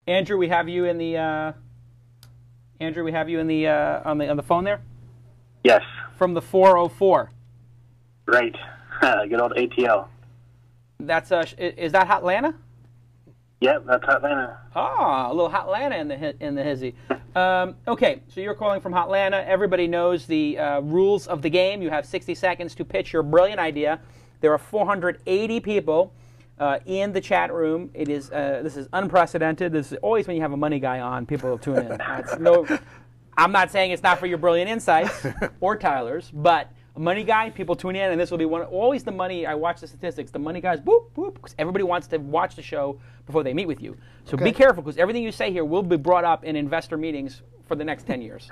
Andrew, we have you in the Andrew, we have you in the on the phone there. Yes. From the 404. Right. Good old ATL. That's is that Hotlanta? Yep, that's Hotlanta. Ah, a little Hotlanta in the hizzy. Okay, so you're calling from Hotlanta. Everybody knows the rules of the game. You have 60 seconds to pitch your brilliant idea. There are 480 people in the chat room. It is this is unprecedented. This is always when you have a money guy on, people will tune in. I'm not saying it's not for your brilliant insights or Tyler's, but a money guy, people tune in, and this will be always the money. I watch the statistics. The money guys, boop, boop, because everybody wants to watch the show before they meet with you. So be careful, because everything you say here will be brought up in investor meetings for the next 10 years.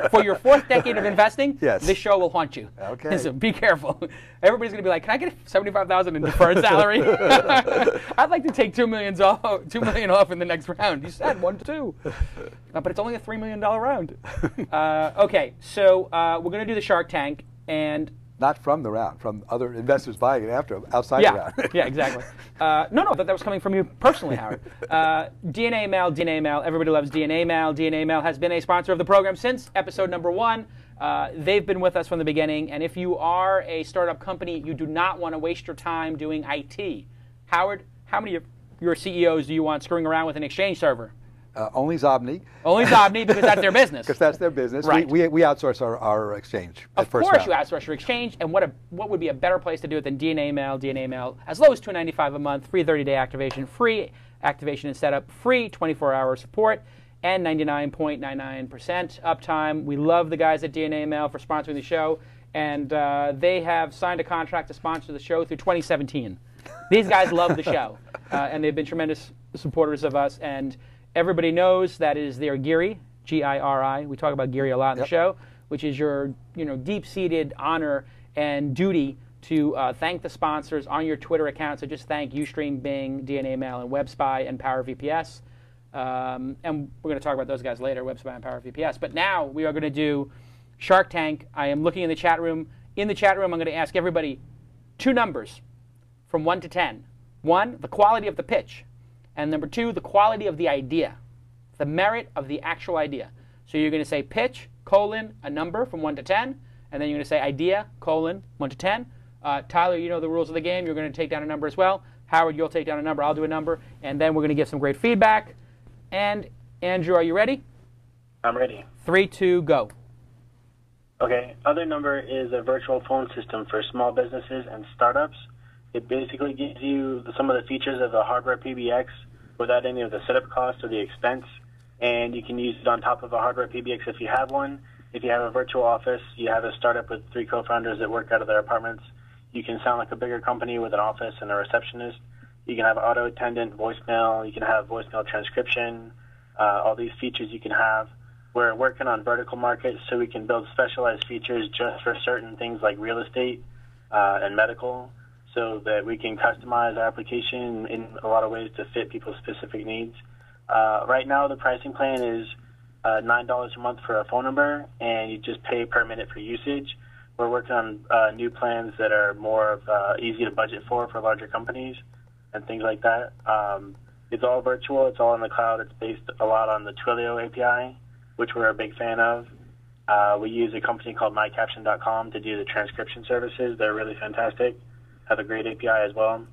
For your fourth decade of investing, this show will haunt you. Okay. So be careful. Everybody's going to be like, can I get $75,000 in deferred salary? I'd like to take $2 million off in the next round. You said 1 to 2. But it's only a $3 million round. Okay, so we're going to do the Shark Tank. And not from the round, from other investors buying it after, outside the round. Yeah, exactly. No, that was coming from you personally, Howard. DNA Mail. Everybody loves DNA Mail. DNA Mail has been a sponsor of the program since episode number 1. They've been with us from the beginning. And if you are a startup company, you do not want to waste your time doing IT. Howard, how many of your CEOs do you want screwing around with an Exchange server? Only Zobni. Only Zobni, because that's their business. Because that's their business. Right. We outsource our Exchange. Of course you outsource your Exchange, and what would be a better place to do it than DNA Mail? DNA Mail, as low as $2.95 a month, free 30-day activation, free activation and setup, free 24-hour support, and 99.99% uptime. We love the guys at DNA Mail for sponsoring the show, and they have signed a contract to sponsor the show through 2017. These guys love the show, and they've been tremendous supporters of us, and everybody knows that is their Giri, G-I-R-I. We talk about Giri a lot in the show, which is your deep-seated honor and duty to thank the sponsors on your Twitter account. So just thank Ustream, Bing, DNA Mail, and WebSpy and PowerVPS. And we're going to talk about those guys later, WebSpy and PowerVPS. But now we are going to do Shark Tank. I am looking in the chat room. In the chat room, I'm going to ask everybody 2 numbers from 1 to 10. 1, the quality of the pitch. And number 2, the quality of the idea, the merit of the actual idea. So you're going to say pitch, colon, a number from 1 to 10, and then you're going to say idea, colon, 1 to 10. Tyler, you know the rules of the game. You're going to take down a number as well. Howard, you'll take down a number. I'll do a number. And then we're going to give some great feedback. And Andrew, are you ready? I'm ready. 3, 2, go. Okay. OtherNumber is a virtual phone system for small businesses and startups. It basically gives you some of the features of a hardware PBX without any of the setup costs or the expense. And you can use it on top of a hardware PBX if you have one. If you have a virtual office, you have a startup with 3 co-founders that work out of their apartments, you can sound like a bigger company with an office and a receptionist. You can have auto attendant, voicemail. You can have voicemail transcription, all these features you can have. We're working on vertical markets, so we can build specialized features just for certain things like real estate and medical, so that we can customize our application in a lot of ways to fit people's specific needs. Right now, the pricing plan is $9 a month for a phone number, and you just pay per minute for usage. We're working on new plans that are more easy to budget for larger companies and things like that. It's all virtual. It's all in the cloud. It's based a lot on the Twilio API, which we're a big fan of. We use a company called mycaption.com to do the transcription services. They're really fantastic. Have a great API as well.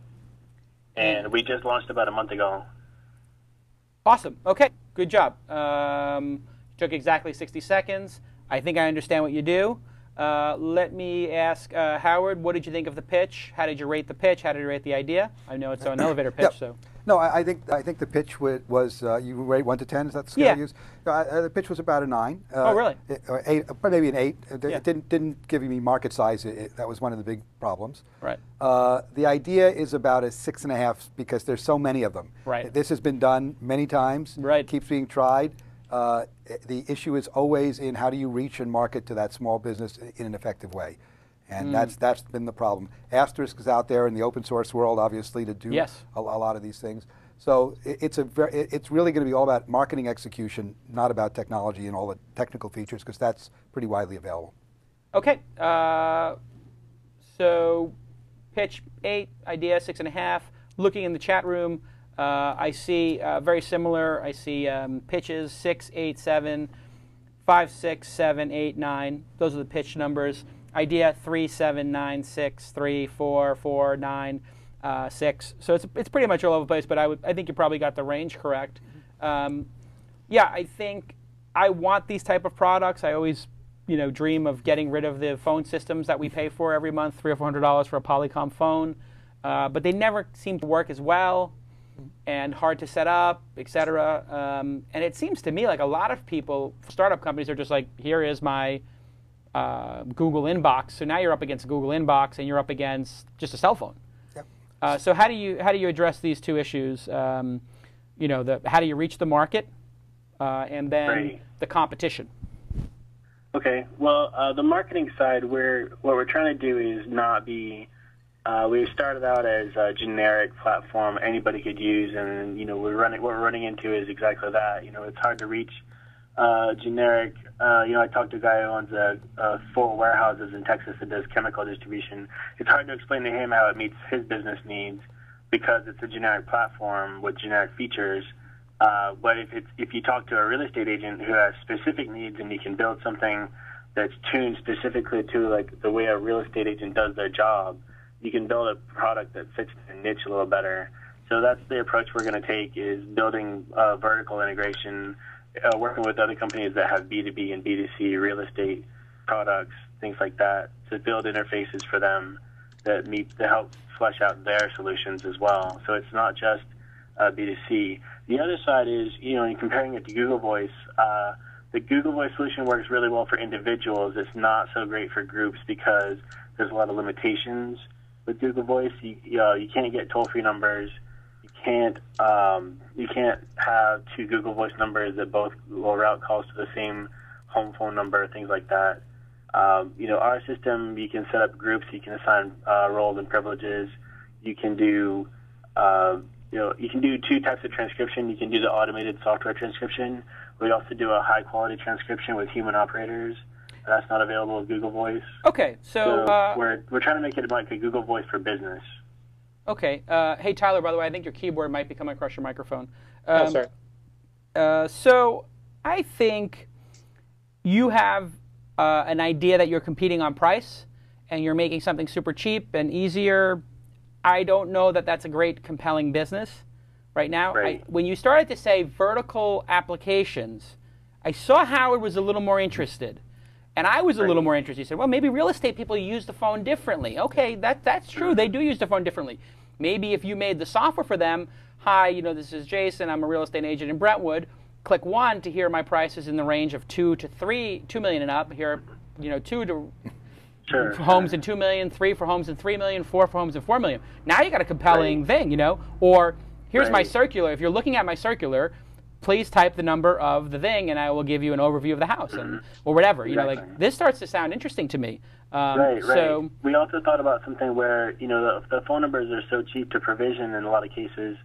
And we just launched about a month ago. Awesome. Okay. Good job. Took exactly 60 seconds. I think I understand what you do. Let me ask Howard, what did you think of the pitch? How did you rate the pitch? How did you rate the idea? I know it's an elevator pitch, so. No, I think the pitch was you rate 1 to 10. Is that the scale you use? The pitch was about a 9. Oh, really? Or 8, maybe an 8. Yeah. It didn't give me market size. That was one of the big problems. Right. The idea is about a 6.5 because there's so many of them. Right. This has been done many times. Right. It keeps being tried. The issue is always in how do you reach and market to that small business in an effective way. And that's been the problem. Asterisk is out there in the open source world, obviously, to do a lot of these things. So it's really going to be all about marketing execution, not about technology and all the technical features, because that's pretty widely available. Okay. So pitch 8, idea 6.5. Looking in the chat room, I see very similar. I see pitches 6, 8, 7, 5, 6, 7, 8, 9. Those are the pitch numbers. Idea 3, 7, 9, 6, 3, 4, 4, 9, 6. So it's pretty much all over the place. But I think you probably got the range correct. Yeah, I think I want these type of products. I always dream of getting rid of the phone systems that we pay for every month, $300 or $400 for a Polycom phone. But they never seem to work as well, and hard to set up, etc. And it seems to me like a lot of people, startup companies, are just like, here is my Google inbox. So now you're up against Google inbox, and you're up against just a cell phone. Yep. So how do you address these two issues? How do you reach the market, and then the competition? Okay. Well, the marketing side, what we're trying to do is not be. We started out as a generic platform anybody could use, and what we're running into is exactly that. It's hard to reach generic. I talked to a guy who owns 4 warehouses in Texas that does chemical distribution. It's hard to explain to him how it meets his business needs because it's a generic platform with generic features. But if you talk to a real estate agent who has specific needs and you can build something that's tuned specifically to like the way a real estate agent does their job, you can build a product that fits the niche a little better. So that's the approach we're going to take, is building vertical integration, working with other companies that have B2B and B2C real estate products, things like that, to build interfaces for them that help flesh out their solutions as well. So it's not just B2C. The other side is, in comparing it to Google Voice, the Google Voice solution works really well for individuals. It's not so great for groups because there's a lot of limitations with Google Voice. You can't get toll-free numbers. You can't have 2 Google Voice numbers that both will route calls to the same home phone number, things like that. Our system, you can set up groups. You can assign roles and privileges. You can do you can do 2 types of transcription. You can do the automated software transcription. We also do a high-quality transcription with human operators. That's not available with Google Voice. Okay, so we're trying to make it like a Google Voice for business. Okay. Hey, Tyler, by the way, I think your keyboard might be coming across your microphone. Sorry. So I think you have an idea that you're competing on price, and you're making something super cheap and easier. I don't know that that's a great, compelling business right now. Right. When you started to say vertical applications, I saw Howard was a little more interested. And I was a little more interested. He said, well, maybe real estate people use the phone differently. Okay, that's true. They do use the phone differently. Maybe if you made the software for them, hi, this is Jason. I'm a real estate agent in Brentwood. Click 1 to hear my prices in the range of 2 million and up. Here, 2 to homes in 2 million, 3 for homes in 3 million, 4 for homes in 4 million. Now you got a compelling thing, Or here's my circular. If you're looking at my circular, please type the number of the thing, and I will give you an overview of the house, or whatever. Exactly. This starts to sound interesting to me. Right. So we also thought about something where the phone numbers are so cheap to provision in a lot of cases,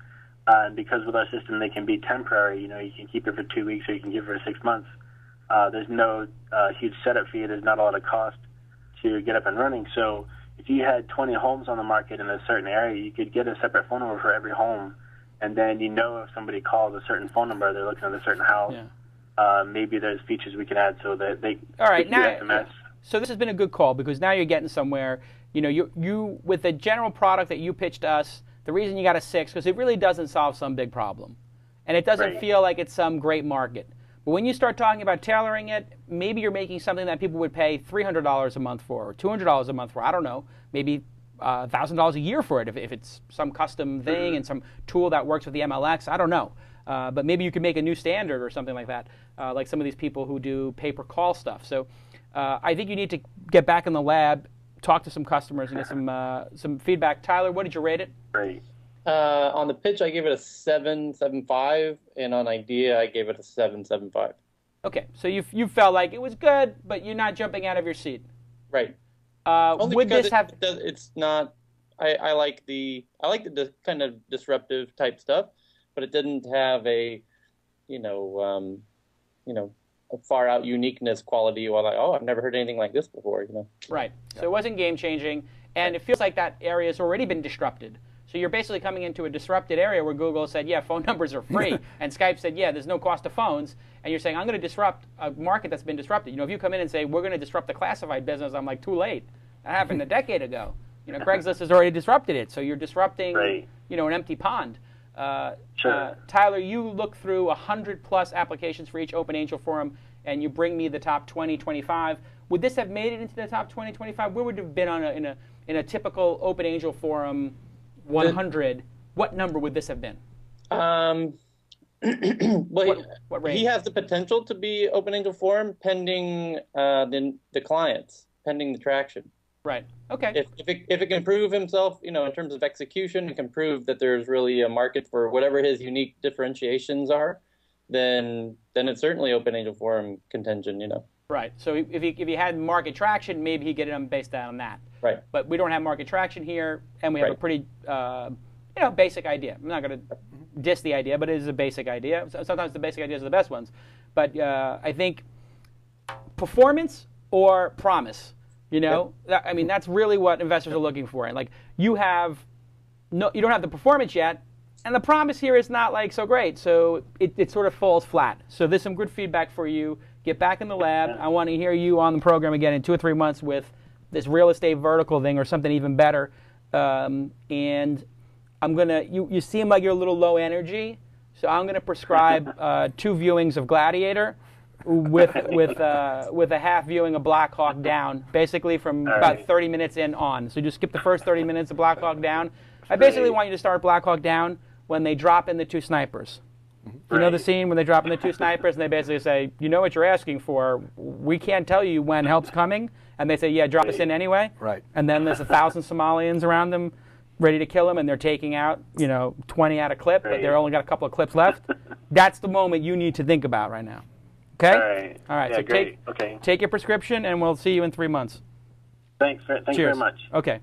and because with our system they can be temporary. You can keep it for 2 weeks, or you can give it for 6 months. There's no huge setup fee. There's not a lot of cost to get up and running. So if you had 20 homes on the market in a certain area, you could get a separate phone number for every home. And then if somebody calls a certain phone number, they're looking at a certain house. Yeah. Maybe there's features we can add so that they can do SMS. So this has been a good call, because now you're getting somewhere. You with the general product that you pitched us, the reason you got a 6, because it really doesn't solve some big problem. And it doesn't feel like it's some great market. But when you start talking about tailoring it, maybe you're making something that people would pay $300 a month for, or $200 a month for. I don't know. Maybe $1,000 a year for it if it's some custom thing and some tool that works with the MLX. I don't know. But maybe you could make a new standard or something like that, like some of these people who do pay-per-call stuff. So I think you need to get back in the lab, talk to some customers, and get some feedback. Tyler, what did you rate it? Great. On the pitch, I gave it a 7.75, and on idea, I gave it a 7.75. Okay, so you felt like it was good, but you're not jumping out of your seat. Right. Only would this have? It's not. I like the kind of disruptive type stuff, but it didn't have a, a far out uniqueness quality. Or like, I've never heard anything like this before. Right. So it wasn't game changing, and it feels like that area has already been disrupted. So you're basically coming into a disrupted area where Google said, yeah, phone numbers are free, and Skype said, yeah, there's no cost to phones, and you're saying, I'm going to disrupt a market that's been disrupted. You know, if you come in and say, we're going to disrupt the classified business, I'm like, too late. That happened a decade ago. You know, Craigslist has already disrupted it, so you're disrupting, you know, an empty pond. Sure. Tyler, you look through 100+ applications for each Open Angel forum, and you bring me the top 20, 25. Would this have made it into the top 20, 25? Where would it have been on in a typical Open Angel forum 100? What number would this have been? Well, what range? he has the potential to be Open Angel forum pending the clients, pending the traction. Right. Okay. If it can prove himself, you know, in terms of execution, it can prove that there's really a market for whatever his unique differentiations are, then it's certainly Open Angel forum contention, you know. Right. So if he had market traction, maybe he'd get it based on that. Right. But we don't have market traction here, and we have a pretty you know, basic idea. I'm not going to diss the idea, but it is a basic idea. Sometimes the basic ideas are the best ones. But I think performance or promise. You know, I mean, that's really what investors are looking for. And like, you don't have the performance yet, and the promise here is not like so great. So it sort of falls flat. So there's some good feedback for you. Get back in the lab. I want to hear you on the program again in 2 or 3 months with this real estate vertical thing or something even better. And I'm gonna. You seem like you're a little low energy, so I'm gonna prescribe 2 viewings of Gladiator. With a half viewing of Black Hawk Down, basically from about 30 minutes in on. So just skip the first 30 minutes of Black Hawk Down. I basically want you to start Black Hawk Down when they drop in the 2 snipers. You know the scene when they drop in the 2 snipers and they basically say, you know what you're asking for. We can't tell you when help's coming. And they say, yeah, drop us in anyway. Right. And then there's 1,000 Somalians around them ready to kill them, and they're taking out, you know, 20 out of clip, but they're only got a couple of clips left. That's the moment you need to think about right now. Okay? All right. Yeah, so great. take your prescription, and we'll see you in 3 months. Thanks very much. Okay.